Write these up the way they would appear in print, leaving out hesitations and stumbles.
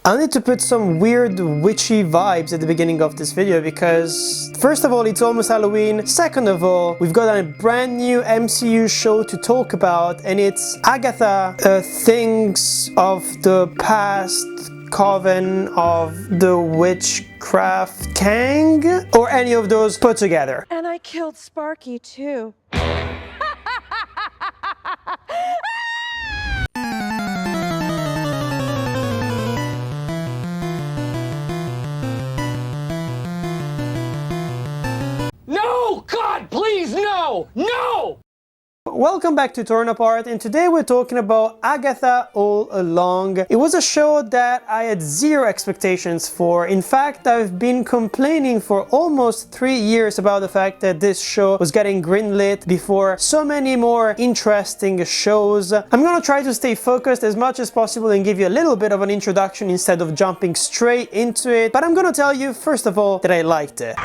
I need to put some weird witchy vibes at the beginning of this video because first of all, it's almost Halloween. Second of all, we've got a brand new MCU show to talk about, and it's Agatha, Things of the Past, Coven of the Witchcraft Kang, or any of those put together. And I killed Sparky too. No! God, please, no! No! Welcome back to Torn Apart, and today we're talking about Agatha All Along. It was a show that I had zero expectations for. In fact, I've been complaining for almost 3 years about the fact that this show was getting greenlit before so many more interesting shows. I'm gonna try to stay focused as much as possible and give you a little bit of an introduction instead of jumping straight into it, but I'm gonna tell you first of all that I liked it.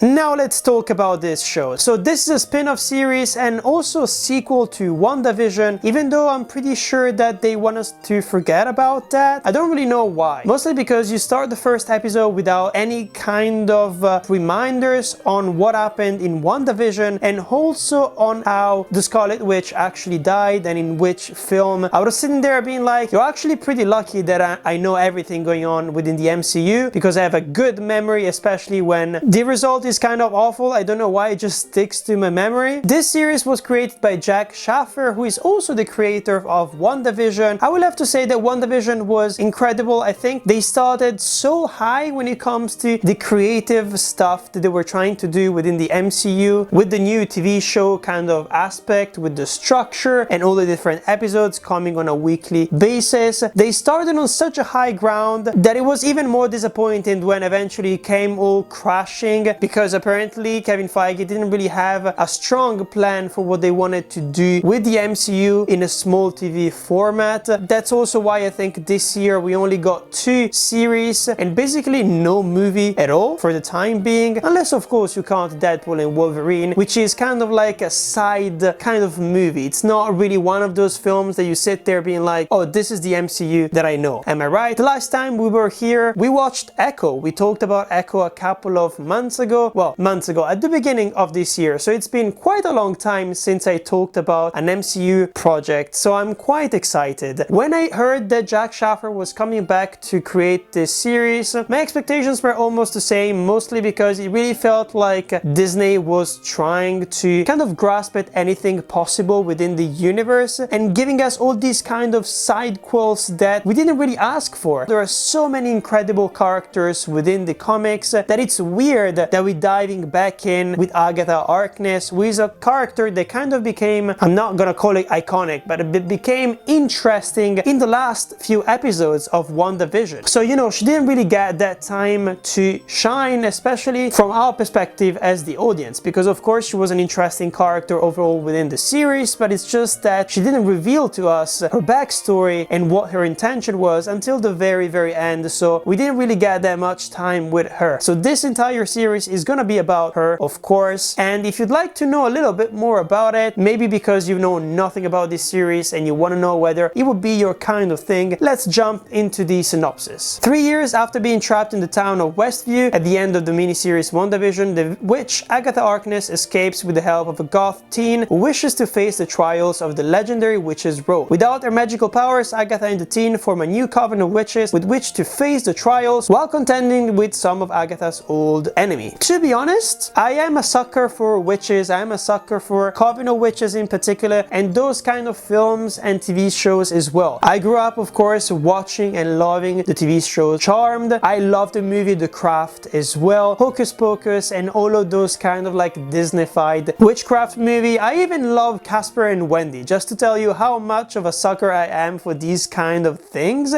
Now let's talk about this show. So this is a spin-off series and also a sequel to WandaVision, even though I'm pretty sure that they want us to forget about that. I don't really know why. Mostly because you start the first episode without any kind of reminders on what happened in WandaVision and also on how the Scarlet Witch actually died and in which film. I was sitting there being like, you're actually pretty lucky that I know everything going on within the MCU because I have a good memory, especially when the result is kind of awful. I don't know why it just sticks to my memory. This series was created by Jac Schaeffer, who is also the creator of WandaVision. I will have to say that WandaVision was incredible. I think they started so high when it comes to the creative stuff that they were trying to do within the MCU with the new TV show kind of aspect, with the structure and all the different episodes coming on a weekly basis. They started on such a high ground that it was even more disappointing when eventually it came all crashing, because apparently Kevin Feige didn't really have a strong plan for what they wanted to do with the MCU in a small TV format. That's also why I think this year we only got 2 series and basically no movie at all for the time being, unless of course you count Deadpool and Wolverine, which is kind of like a side kind of movie. It's not really one of those films that you sit there being like, oh, this is the MCU that I know. Am I right? The last time we were here, we watched Echo. We talked about Echo a couple of months ago. Well, months ago at the beginning of this year, so it's been quite a long time since I talked about an MCU project, so I'm quite excited. When I heard that Jac Schaeffer was coming back to create this series, my expectations were almost the same, mostly because it really felt like Disney was trying to kind of grasp at anything possible within the universe and giving us all these kind of side quels that we didn't really ask for. There are so many incredible characters within the comics that it's weird that we diving back in with Agatha Harkness, who is a character that kind of became, I'm not gonna call it iconic, but it became interesting in the last few episodes of WandaVision. So, you know, she didn't really get that time to shine, especially from our perspective as the audience, because of course she was an interesting character overall within the series, but it's just that she didn't reveal to us her backstory and what her intention was until the very end, so we didn't really get that much time with her. So this entire series is gonna be about her, of course, and if you'd like to know a little bit more about it, maybe because you know nothing about this series and you want to know whether it would be your kind of thing, let's jump into the synopsis. 3 years after being trapped in the town of Westview at the end of the miniseries WandaVision, the witch Agatha Harkness escapes with the help of a goth teen who wishes to face the trials of the legendary witch's road. Without her magical powers, Agatha and the teen form a new coven of witches with which to face the trials while contending with some of Agatha's old enemy. To be honest, I am a sucker for witches. I am a sucker for coven of witches in particular, and those kind of films and TV shows as well. I grew up, of course, watching and loving the TV show Charmed. I love the movie The Craft as well, Hocus Pocus, and all of those kind of like Disney-fied witchcraft movie. I even love Casper and Wendy, just to tell you how much of a sucker I am for these kind of things.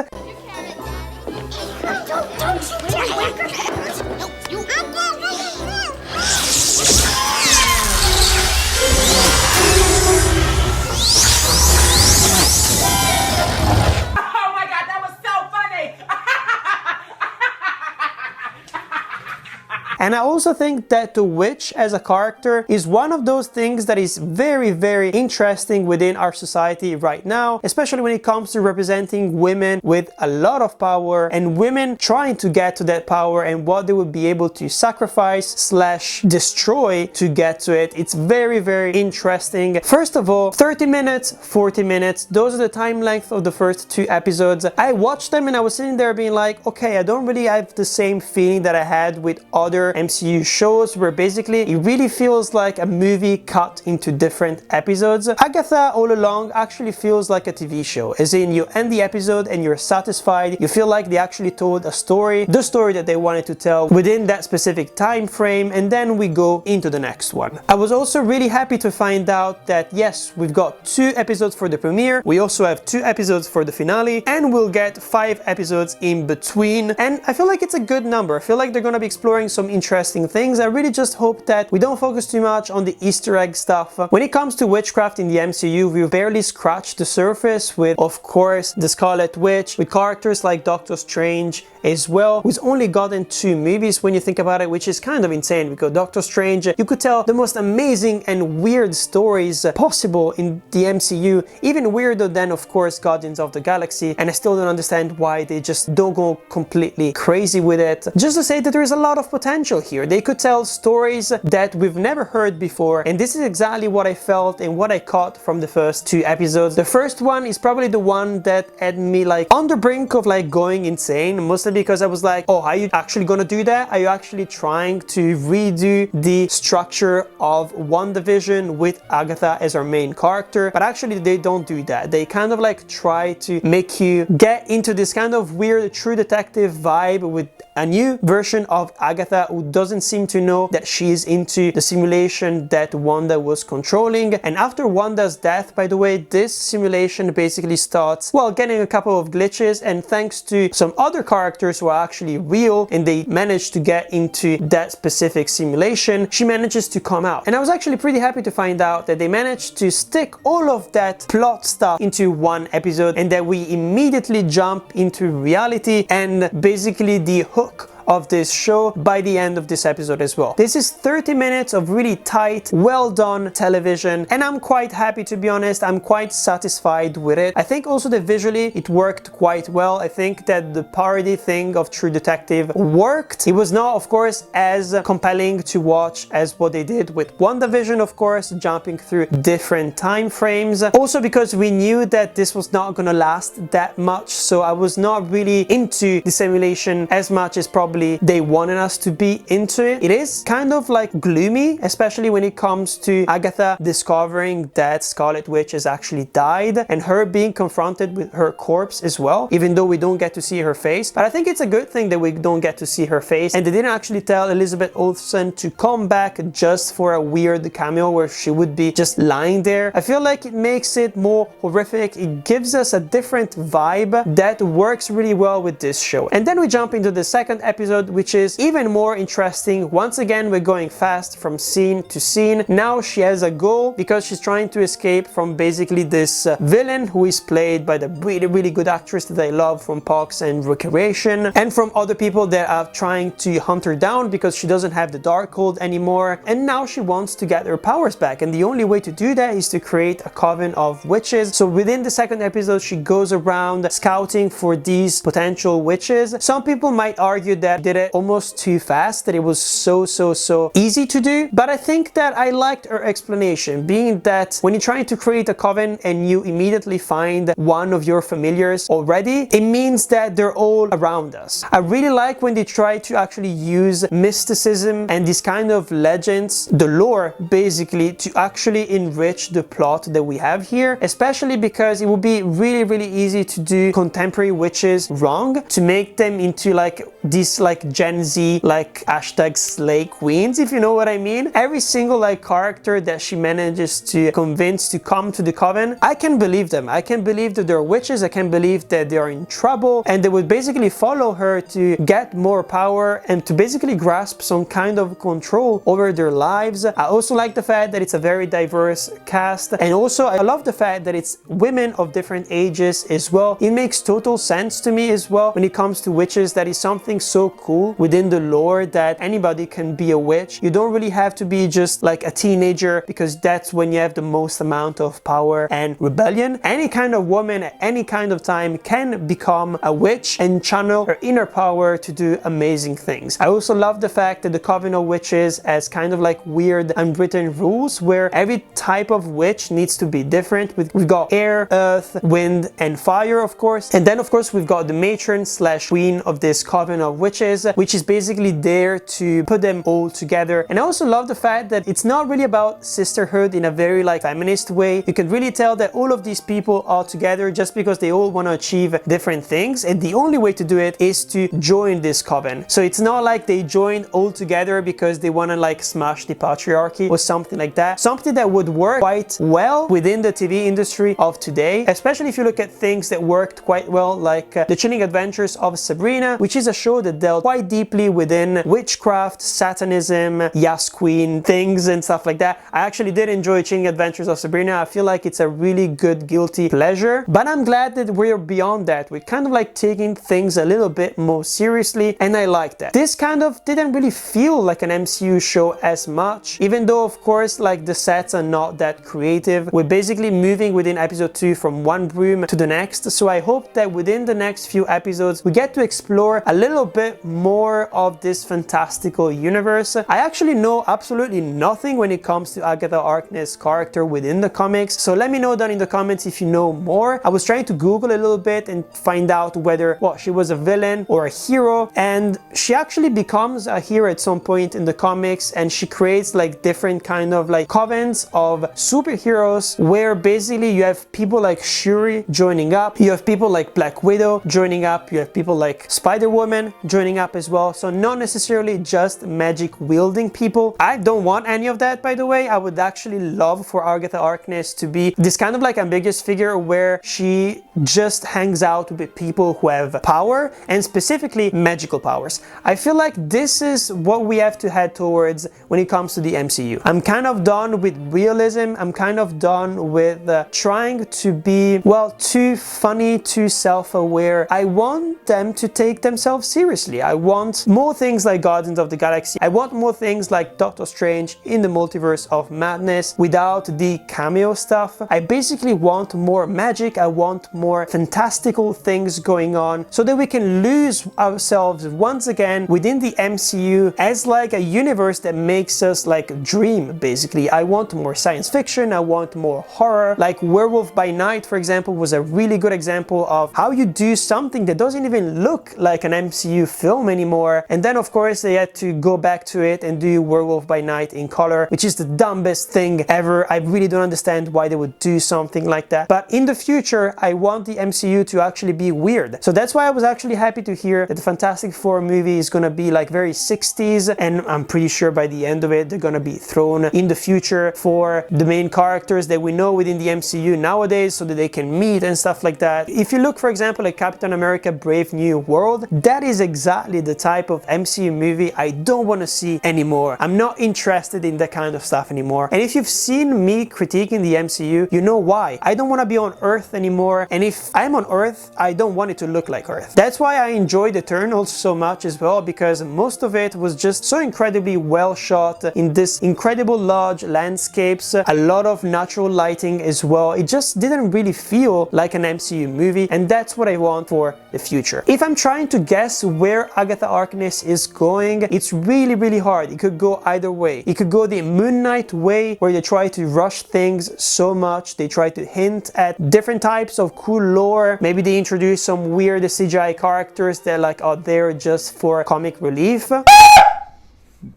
And I also think that the witch as a character is one of those things that is very, very interesting within our society right now, especially when it comes to representing women with a lot of power and women trying to get to that power and what they would be able to sacrifice slash destroy to get to it. It's very, very interesting. First of all, 30 minutes, 40 minutes, those are the time length of the first 2 episodes. I watched them and I was sitting there being like, okay, I don't really have the same feeling that I had with other MCU shows where basically it really feels like a movie cut into different episodes. Agatha All Along actually feels like a TV show, as in you end the episode and you're satisfied, you feel like they actually told a story, the story that they wanted to tell within that specific time frame, and then we go into the next one. I was also really happy to find out that yes, we've got 2 episodes for the premiere, we also have 2 episodes for the finale, and we'll get 5 episodes in between, and I feel like it's a good number. I feel like they're gonna be exploring some interesting things. I really just hope that we don't focus too much on the Easter egg stuff. When it comes to witchcraft in the MCU, we've barely scratched the surface with, of course, the Scarlet Witch, with characters like Doctor Strange as well, who's only gotten 2 movies when you think about it, which is kind of insane because Doctor Strange, you could tell the most amazing and weird stories possible in the MCU, even weirder than, of course, Guardians of the Galaxy, and I still don't understand why they just don't go completely crazy with it. Just to say that there is a lot of potential here. They could tell stories that we've never heard before, and this is exactly what I felt and what I caught from the first 2 episodes. The first one is probably the one that had me like on the brink of like going insane, mostly because I was like, oh, are you actually gonna do that? Are you actually trying to redo the structure of WandaVision with Agatha as our main character? But actually they don't do that. They kind of like try to make you get into this kind of weird True Detective vibe with a new version of Agatha who doesn't seem to know that she's into the simulation that Wanda was controlling. And after Wanda's death, by the way, this simulation basically starts, well, getting a couple of glitches, and thanks to some other characters who are actually real and they manage to get into that specific simulation, she manages to come out. And I was actually pretty happy to find out that they managed to stick all of that plot stuff into one episode and that we immediately jump into reality and basically the hook of this show by the end of this episode as well. This is 30 minutes of really tight, well done television, and I'm quite happy, to be honest. I'm quite satisfied with it. I think also that visually it worked quite well. I think that the parody thing of True Detective worked. It was not, of course, as compelling to watch as what they did with WandaVision, of course, jumping through different time frames. Also because we knew that this was not gonna last that much, so I was not really into the simulation as much as probably they wanted us to be into it. It is kind of like gloomy, especially when it comes to Agatha discovering that Scarlet Witch has actually died and her being confronted with her corpse as well, even though we don't get to see her face. But I think it's a good thing that we don't get to see her face, and they didn't actually tell Elizabeth Olsen to come back just for a weird cameo where she would be just lying there. I feel like it makes it more horrific. It gives us a different vibe that works really well with this show. And then we jump into the second episode, which is even more interesting. Once again, we're going fast from scene to scene. Now she has a goal because she's trying to escape from basically this villain who is played by the really good actress that I love from Parks and Recreation, and from other people that are trying to hunt her down because she doesn't have the darkhold anymore, and now she wants to get her powers back, and the only way to do that is to create a coven of witches. So within the second episode, she goes around scouting for these potential witches. Some people might argue that did it almost too fast, that it was so easy to do, but I think that I liked her explanation, being that when you're trying to create a coven and you immediately find one of your familiars already, it means that they're all around us. I really like when they try to actually use mysticism and these kind of legends, the lore basically, to actually enrich the plot that we have here, especially because it would be really easy to do contemporary witches wrong, to make them into like these like Gen Z like hashtag slay queens, if you know what I mean. Every single like character that she manages to convince to come to the coven, I can believe them. I can believe that they're witches. I can believe that they are in trouble and they would basically follow her to get more power and to basically grasp some kind of control over their lives. I also like the fact that it's a very diverse cast, and also I love the fact that it's women of different ages as well. It makes total sense to me as well when it comes to witches. That is something so cool within the lore that anybody can be a witch. You don't really have to be just like a teenager, because that's when you have the most amount of power and rebellion. Any kind of woman at any kind of time can become a witch and channel her inner power to do amazing things. I also love the fact that the Coven of Witches has kind of like weird unwritten rules where every type of witch needs to be different. We've got air, earth, wind, and fire, of course. And then of course we've got the matron slash queen of this Coven of Witches, which is basically there to put them all together. And I also love the fact that it's not really about sisterhood in a very like feminist way. You can really tell that all of these people are together just because they all want to achieve different things, and the only way to do it is to join this coven. So it's not like they join all together because they want to like smash the patriarchy or something like that. Something that would work quite well within the TV industry of today, especially if you look at things that worked quite well, like The Chilling Adventures of Sabrina, which is a show that dealt quite deeply within witchcraft, satanism, Yas Queen things and stuff like that. I actually did enjoy Chilling Adventures of Sabrina. I feel like it's a really good guilty pleasure, but I'm glad that we're beyond that. We're kind of like taking things a little bit more seriously, and I like that. This kind of didn't really feel like an MCU show as much, even though of course like the sets are not that creative. We're basically moving within episode 2 from one room to the next, so I hope that within the next few episodes we get to explore a little bit more of this fantastical universe. I actually know absolutely nothing when it comes to Agatha Harkness' character within the comics, so let me know down in the comments if you know more. I was trying to Google a little bit and find out whether she was a villain or a hero, and she actually becomes a hero at some point in the comics, and she creates like different kind of like covens of superheroes where basically you have people like Shuri joining up, you have people like Black Widow joining up, you have people like Spider-Woman joining up as well. So not necessarily just magic wielding people. I don't want any of that, by the way. I would actually love for Agatha Harkness to be this kind of like ambiguous figure where she just hangs out with people who have power, and specifically magical powers. I feel like this is what we have to head towards when it comes to the MCU. I'm kind of done with realism. I'm kind of done with trying to be, well, too funny, too self-aware. I want them to take themselves seriously. I want more things like Guardians of the Galaxy. I want more things like Doctor Strange in the Multiverse of Madness without the cameo stuff. I basically want more magic. I want more fantastical things going on so that we can lose ourselves once again within the MCU as like a universe that makes us like dream, basically. I want more science fiction. I want more horror. Like Werewolf by Night, for example, was a really good example of how you do something that doesn't even look like an MCU film anymore, and then of course they had to go back to it and do Werewolf by Night in color, which is the dumbest thing ever. I really don't understand why they would do something like that, but in the future I want the MCU to actually be weird. So that's why I was actually happy to hear that the Fantastic Four movie is gonna be like very 60s, and I'm pretty sure by the end of it they're gonna be thrown in the future for the main characters that we know within the MCU nowadays so that they can meet and stuff like that. If you look for example at Captain America Brave New World, that is exactly the type of MCU movie I don't want to see anymore. I'm not interested in that kind of stuff anymore. And if you've seen me critiquing the MCU, you know why. I don't want to be on Earth anymore, and if I'm on Earth, I don't want it to look like Earth. That's why I enjoyed Eternals so much as well, because most of it was just so incredibly well shot in this incredible large landscapes, a lot of natural lighting as well. It just didn't really feel like an MCU movie, and that's what I want for the future. If I'm trying to guess where Agatha Harkness is going, it's really hard. It could go either way. It could go the Moon Knight way, where they try to rush things so much, they try to hint at different types of cool lore. Maybe they introduce some weird CGI characters that like are there just for comic relief.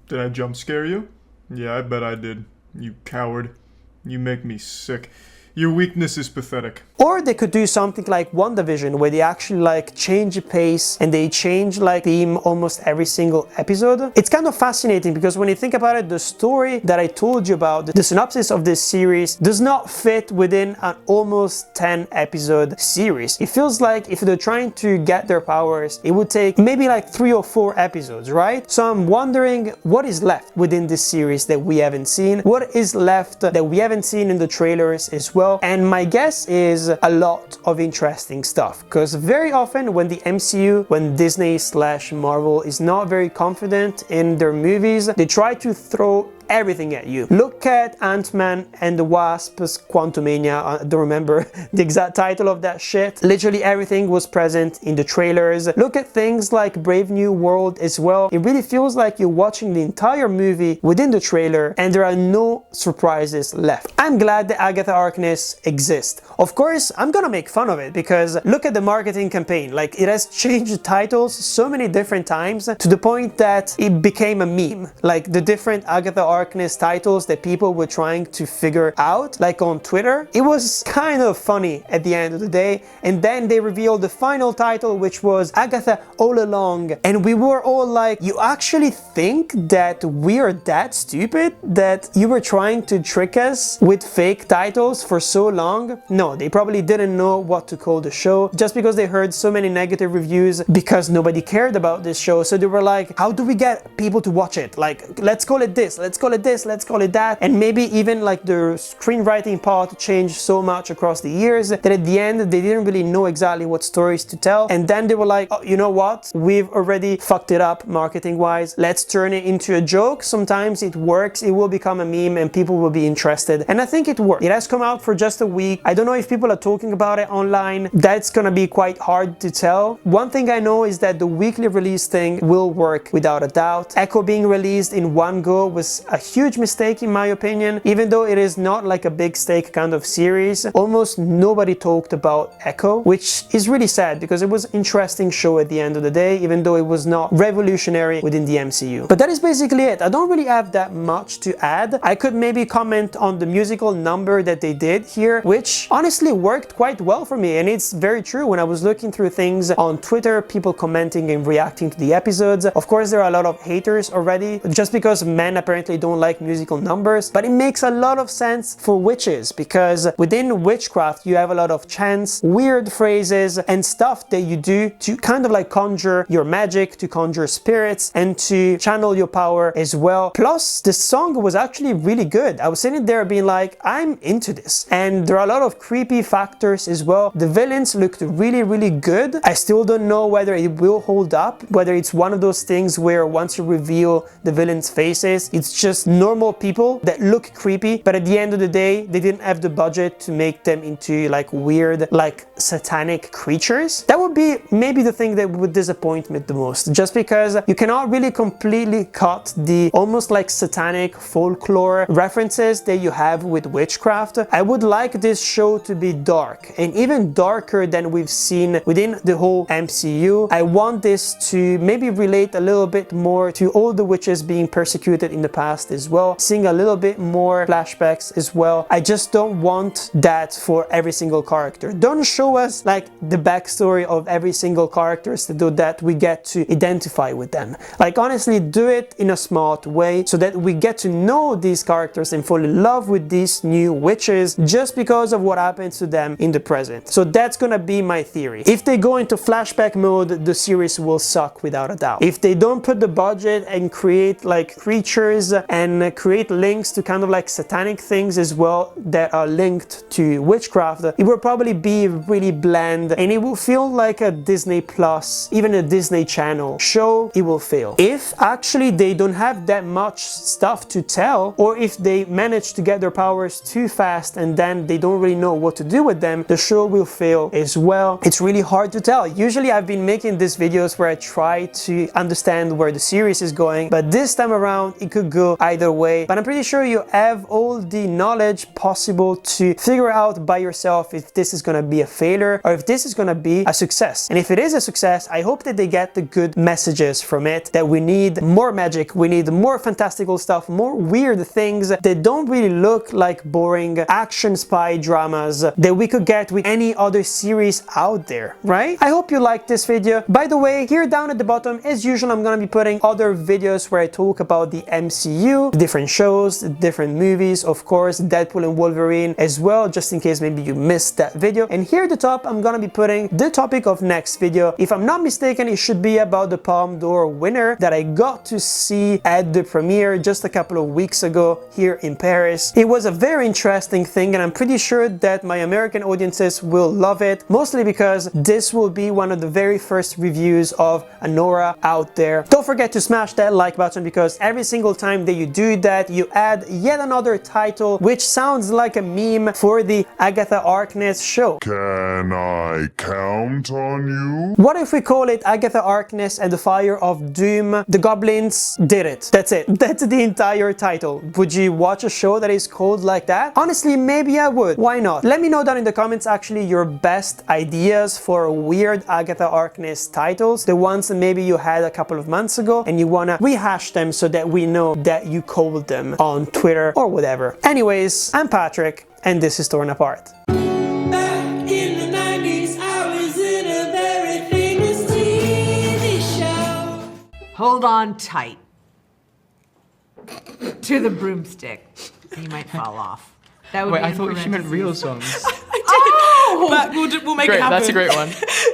Did I jump scare you? Yeah, I bet I did. You coward. You make me sick. Your weakness is pathetic. Or they could do something like WandaVision, where they actually like change the pace and they change like theme almost every single episode. It's kind of fascinating because when you think about it, the story that I told you about, the synopsis of this series, does not fit within an almost 10 episode series. It feels like if they're trying to get their powers, it would take maybe like 3 or 4 episodes, right? So I'm wondering what is left within this series that we haven't seen, what is left that we haven't seen in the trailers as well. well, and my guess is a lot of interesting stuff, because very often when the MCU, when Disney/Marvel is not very confident in their movies, they try to throw everything at you. Look at Ant-Man and the Wasp's Quantumania. I don't remember the exact title of that shit. Literally everything was present in the trailers. Look at things like Brave New World as well. It really feels like you're watching the entire movie within the trailer and there are no surprises left. I'm glad that Agatha Harkness exists. Of course, I'm gonna make fun of it because look at the marketing campaign. Like, it has changed titles so many different times to the point that it became a meme. Like the different Agatha Harkness titles that people were trying to figure out, like on Twitter. It was kind of funny at the end of the day, and then they revealed the final title, which was Agatha All Along, and we were all like, you actually think that we are that stupid that you were trying to trick us with fake titles for so long? No, they probably didn't know what to call the show just because they heard so many negative reviews because nobody cared about this show. So they were like, how do we get people to watch it? Like, let's call it this, let's call it this, let's call it that. And maybe even like the screenwriting part changed so much across the years that at the end they didn't really know exactly what stories to tell, and then they were like, oh, you know what, we've already fucked it up marketing wise, let's turn it into a joke. Sometimes it works, it will become a meme and people will be interested, and I think it worked. It has come out for just a week. I don't know if people are talking about it online. That's gonna be quite hard to tell. One thing I know is that the weekly release thing will work without a doubt. Echo being released in one go was a huge mistake in my opinion. Even though it is not like a big stake kind of series, almost nobody talked about Echo, which is really sad because it was an interesting show at the end of the day, even though it was not revolutionary within the MCU. But that is basically it. I don't really have that much to add. I could maybe comment on the musical number that they did here, which honestly worked quite well for me, and it's very true. When I was looking through things on Twitter, people commenting and reacting to the episodes, of course there are a lot of haters already, just because men apparently don't like musical numbers, but it makes a lot of sense for witches, because within witchcraft you have a lot of chants, weird phrases and stuff that you do to kind of like conjure your magic, to conjure spirits and to channel your power as well. Plus the song was actually really good. I was sitting there being like, I'm into this, and there are a lot of creepy factors as well. The villains looked really good. I still don't know whether it will hold up, whether it's one of those things where once you reveal the villains' faces, it's just normal people that look creepy, but at the end of the day they didn't have the budget to make them into like weird, like satanic creatures. That would be maybe the thing that would disappoint me the most, just because you cannot really completely cut the almost like satanic folklore references that you have with witchcraft. I would like this show to be dark, and even darker than we've seen within the whole MCU. I want this to maybe relate a little bit more to all the witches being persecuted in the past as well, seeing a little bit more flashbacks as well. I just don't want that for every single character. Don't show us like the backstory of every single character so that we get to identify with them. Like, honestly, do it in a smart way so that we get to know these characters and fall in love with these new witches just because of what happens to them in the present. So that's gonna be my theory. If they go into flashback mode, the series will suck without a doubt. If they don't put the budget and create like creatures and create links to kind of like satanic things as well that are linked to witchcraft, it will probably be really bland and it will feel like a Disney Plus, even a Disney Channel show. It will fail. If actually they don't have that much stuff to tell, or if they manage to get their powers too fast and then they don't really know what to do with them, the show will fail as well. It's really hard to tell. Usually I've been making these videos where I try to understand where the series is going, but this time around it could go either way. But I'm pretty sure you have all the knowledge possible to figure out by yourself if this is gonna be a failure or if this is gonna be a success. And if it is a success, I hope that they get the good messages from it, that we need more magic, we need more fantastical stuff, more weird things that don't really look like boring action spy dramas that we could get with any other series out there, right? I hope you liked this video. By the way, here down at the bottom, as usual, I'm gonna be putting other videos where I talk about the MCU review, the different shows, the different movies, of course, Deadpool and Wolverine as well, just in case maybe you missed that video. And here at the top, I'm gonna be putting the topic of next video. If I'm not mistaken, it should be about the Palme d'Or winner that I got to see at the premiere just a couple of weeks ago here in Paris. It was a very interesting thing, and I'm pretty sure that my American audiences will love it, mostly because this will be one of the very first reviews of Anora out there. Don't forget to smash that like button, because every single time that you do that, you add yet another title which sounds like a meme for the Agatha Harkness show. Can I count on you? What if we call it Agatha Harkness and the Fire of Doom? The Goblins did it. That's it. That's the entire title. Would you watch a show that is called like that? Honestly, maybe I would. Why not? Let me know down in the comments actually your best ideas for weird Agatha Harkness titles, the ones that maybe you had a couple of months ago and you wanna rehash them so that we know that you called them on Twitter or whatever. Anyways, I'm Patrick and this is Torn Apart. Back in the 90s, I was in a very famous TV show. Hold on tight to the broomstick. You might fall off. That would Wait, be I in thought she meant parentheses. real songs. Oh! But we'll make Great, it happen. that's a great one.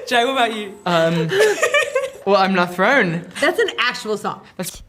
Jay, what about you? Well, I'm not thrown. That's an actual song. That's